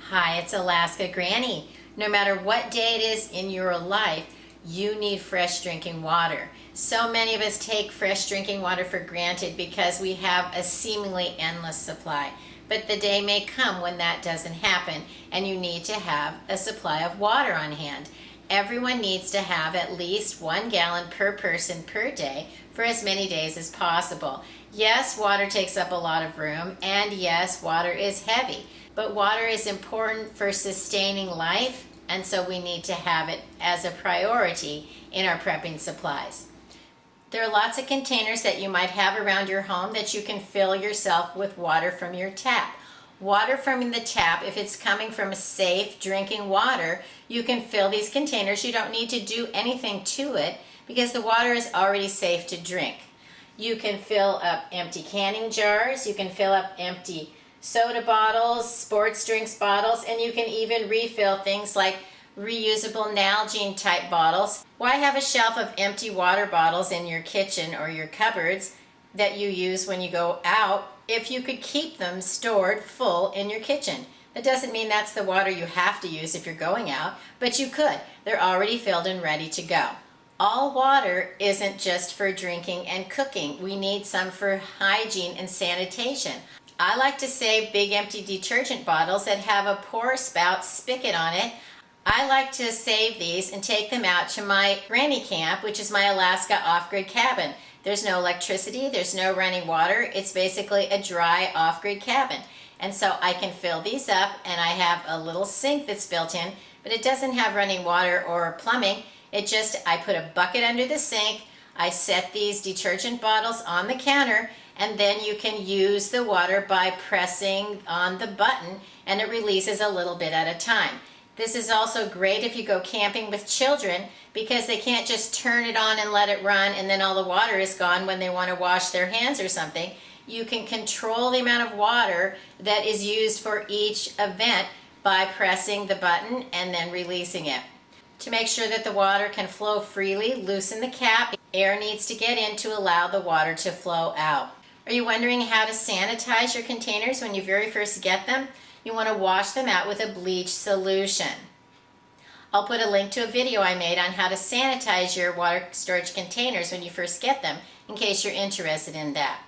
Hi, it's Alaska Granny. No matter what day it is in your life, you need fresh drinking water. So many of us take fresh drinking water for granted because we have a seemingly endless supply. But the day may come when that doesn't happen and you need to have a supply of water on hand. Everyone needs to have at least 1 gallon per person per day for as many days as possible. Yes, water takes up a lot of room, and yes, water is heavy. But water is important for sustaining life, and so we need to have it as a priority in our prepping supplies. There are lots of containers that you might have around your home that you can fill yourself with water from your tap. Water from the tap, if it's coming from safe drinking water, you can fill these containers. You don't need to do anything to it because the water is already safe to drink. You can fill up empty canning jars, you can fill up empty soda bottles, sports drinks bottles, and you can even refill things like reusable Nalgene type bottles. Why have a shelf of empty water bottles in your kitchen or your cupboards that you use when you go out if you could keep them stored full in your kitchen? That doesn't mean that's the water you have to use if you're going out, but you could. They're already filled and ready to go. All water isn't just for drinking and cooking. We need some for hygiene and sanitation. I like to save big empty detergent bottles that have a pour spout spigot on it. I like to save these and take them out to my granny camp, which is my Alaska off-grid cabin. There's no electricity, there's no running water. It's basically a dry off-grid cabin. And so I can fill these up, and I have a little sink that's built in, but it doesn't have running water or plumbing. I put a bucket under the sink, I set these detergent bottles on the counter, and then you can use the water by pressing on the button, and it releases a little bit at a time. This is also great if you go camping with children because they can't just turn it on and let it run and then all the water is gone when they want to wash their hands or something. You can control the amount of water that is used for each event by pressing the button and then releasing it. To make sure that the water can flow freely, loosen the cap. Air needs to get in to allow the water to flow out. Are you wondering how to sanitize your containers when you very first get them? You want to wash them out with a bleach solution. I'll put a link to a video I made on how to sanitize your water storage containers when you first get them, in case you're interested in that.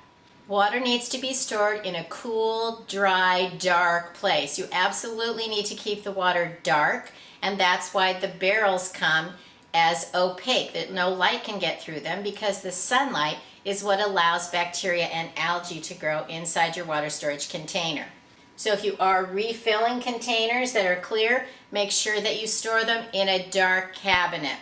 Water needs to be stored in a cool, dry, dark place. You absolutely need to keep the water dark, and that's why the barrels come as opaque, that no light can get through them, because the sunlight is what allows bacteria and algae to grow inside your water storage container. So if you are refilling containers that are clear, make sure that you store them in a dark cabinet.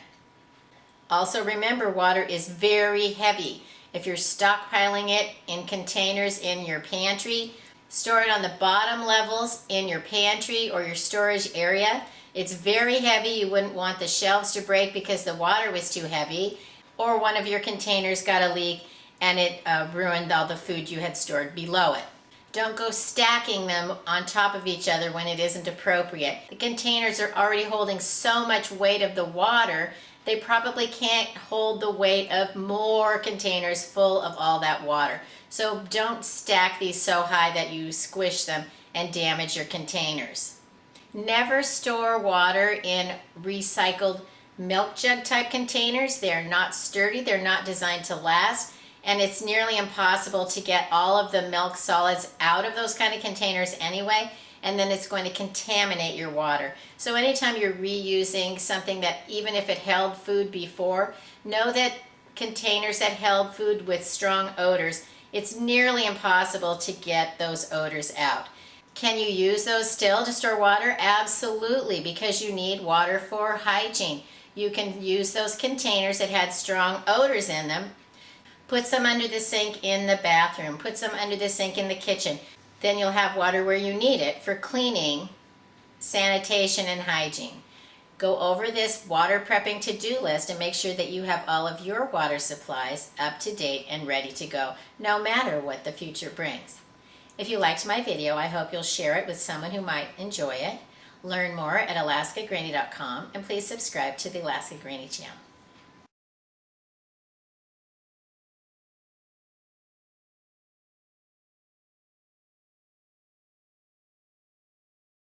Also remember, water is very heavy. If you're stockpiling it in containers in your pantry, store it on the bottom levels in your pantry or your storage area. It's very heavy. You wouldn't want the shelves to break because the water was too heavy, or one of your containers got a leak and it ruined all the food you had stored below it. Don't go stacking them on top of each other when it isn't appropriate. The containers are already holding so much weight of the water, they probably can't hold the weight of more containers full of all that water. So don't stack these so high that you squish them and damage your containers. Never store water in recycled milk jug type containers. They're not sturdy, they're not designed to last, and it's nearly impossible to get all of the milk solids out of those kind of containers anyway, and then it's going to contaminate your water. So anytime you're reusing something that, even if it held food before, know that containers that held food with strong odors, it's nearly impossible to get those odors out. Can you use those still to store water? Absolutely, because you need water for hygiene. You can use those containers that had strong odors in them. Put some under the sink in the bathroom. Put some under the sink in the kitchen. Then you'll have water where you need it for cleaning, sanitation, and hygiene. Go over this water prepping to-do list and make sure that you have all of your water supplies up to date and ready to go, no matter what the future brings. If you liked my video, I hope you'll share it with someone who might enjoy it. Learn more at alaskagranny.com, and please subscribe to the Alaska Granny channel.